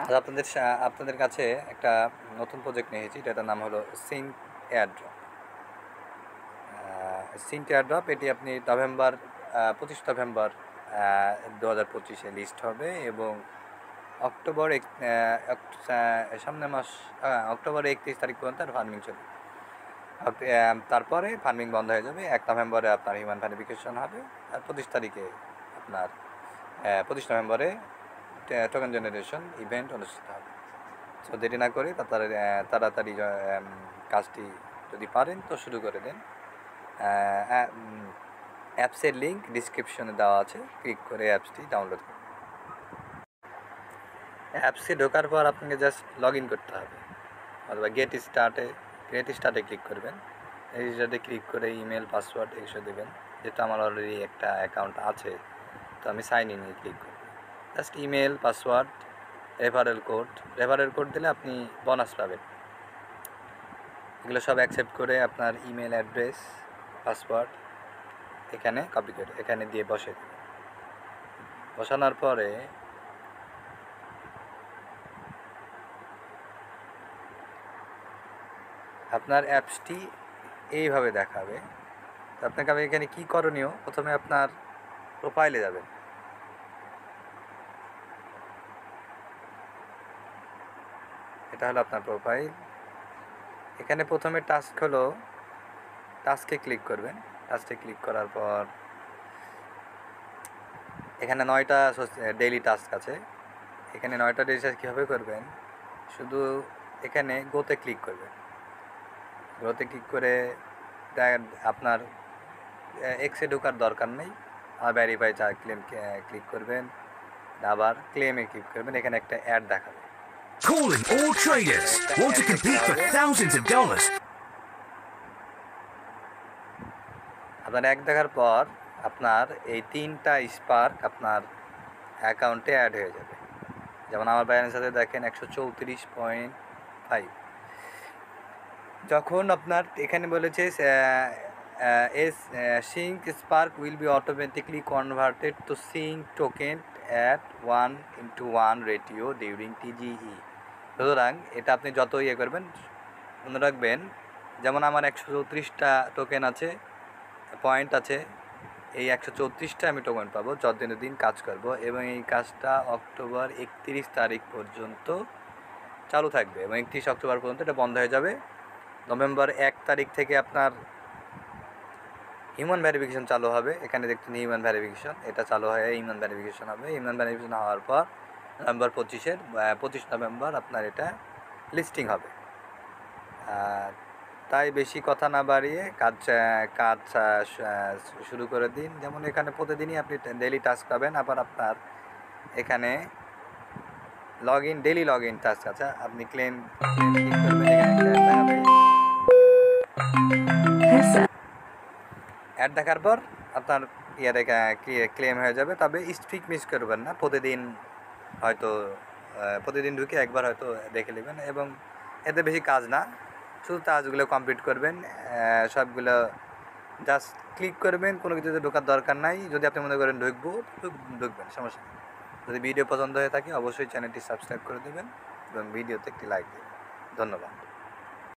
আজ আপনাদের কাছে একটা নতুন প্রজেক্ট নিয়ে এসেছি, এটার নাম হলো সিঙ্ক এয়ারড্রপ। সিঙ্ক এয়ারড্রপ এটি আপনি 25 নভেম্বর 2025-এ লিস্ট হবে এবং অক্টোবর সামনের মাস অক্টোবর 31 তারিখ পর্যন্ত আর ফার্মিং চলবে। তারপরে ফার্মিং বন্ধ হয়ে যাবে। 1 নভেম্বরে আপনার হিউম্যান ভেরিফিকেশন হবে আর 25 তারিখে আপনার 25 নভেম্বরে টোকেন জেনারেশন ইভেন্ট অনুষ্ঠিত হবে। সো দেরি না করে তাড়াতাড়ি কাজটি যদি পারেন তো শুরু করে দেন। অ্যাপসের লিঙ্ক ডিসক্রিপশনে দেওয়া আছে, ক্লিক করে অ্যাপসটি ডাউনলোড করুন। অ্যাপসে ঢোকার পর আপনাকে জাস্ট লগ ইন করতে হবে, অথবা গেট স্টার্টে ক্লিক করবেন। এই স্টার্টে ক্লিক করে ইমেল পাসওয়ার্ড এসে দেবেন, যেটা আমার অলরেডি একটা অ্যাকাউন্ট আছে, তো আমি সাইন ইনে ক্লিক করব। Just email password referral code দিলে আপনি বোনাস পাবেন। এগুলো সব অ্যাকসেপ্ট করে আপনার ইমেল অ্যাড্রেস পাসওয়ার্ড এখানে কপি করে এখানে দিয়ে বসানোর পরে আপনার অ্যাপসটি এইভাবে দেখাবে। তো আপনাকে আমি এখানে কী করণীয়, প্রথমে আপনার প্রোফাইলে যাবেন। এটা হলো আপনার প্রোফাইল। এখানে প্রথমে টাস্কে ক্লিক করবেন। টাস্কে ক্লিক করার পর এখানে 9টা ডেইলি টাস্ক আছে। এখানে 9টা ডেইলি টাস্ক কীভাবে করবেন, শুধু এখানে গোতে ক্লিক করবেন। গোতে ক্লিক করে আপনার এক্সে ঢোকার দরকার নেই, আর ভেরিফাই ক্লেম ক্লিক করবেন, আবার ক্লেমে ক্লিক করবেন। এখানে একটা অ্যাড দেখাবে। Calling all traders. Want to compete for thousands of dollars? আপনার এক দেখার পর আপনার এই 3টা স্পার্ক আপনার অ্যাকাউন্টে অ্যাড হয়ে যাবে। যেমন আমার ব্যালেন্স সাথে দেখেন 134.5। যখন আপনার এখানে বলেছে sync spark will be automatically converted to sync token at 1:1 ratio during TGE। সুতরাং এটা আপনি যত করবেন, মনে রাখবেন, যেমন আমার 134টা টোকেন আছে, পয়েন্ট আছে, এই 134টা আমি টোকেন পাবো দিন কাজ করব, এবং এই কাজটা অক্টোবর 31 তারিখ পর্যন্ত চালু থাকবে এবং 31 অক্টোবর পর্যন্ত এটা বন্ধ হয়ে যাবে। নভেম্বর 1 তারিখ থেকে আপনার হিউম্যান ভেরিফিকেশন চালু হবে। এখানে দেখছেন হিউম্যান ভেরিফিকেশন, এটা চালু হয়ে হিউম্যান ভেরিফিকেশন হবে। হিউম্যান ভেরিফিকেশন হওয়ার পর নভেম্বর 25 নভেম্বর আপনার এটা লিস্টিং হবে। তাই বেশি কথা না বাড়িয়ে কাজ শুরু করে দিন। যেমন এখানে প্রতিদিনই আপনি ডেইলি টাস্ক পাবেন। আবার আপনার এখানে ডেইলি লগ ইন টাস্ক আছে। আপনি ক্লেম ক্লিক করবেন, এখানে অ্যাড দেখার পর আপনার ক্লেম হয়ে যাবে। তবে স্ট্রিক মিস করবেন না, প্রতিদিন ঢুকে একবার হয়তো দেখে নেবেন, এবং এতে বেশি কাজ না, শুধু কাজগুলো কমপ্লিট করবেন। সবগুলো জাস্ট ক্লিক করবেন, কোনো কিছুতে ঢোকার দরকার নাই। যদি আপনি মনে করেন ঢুকবেন, সমস্যা নেই। যদি ভিডিও পছন্দ হয়ে থাকে অবশ্যই চ্যানেলটি সাবস্ক্রাইব করে দেবেন এবং ভিডিওতে একটি লাইক দেবেন। ধন্যবাদ।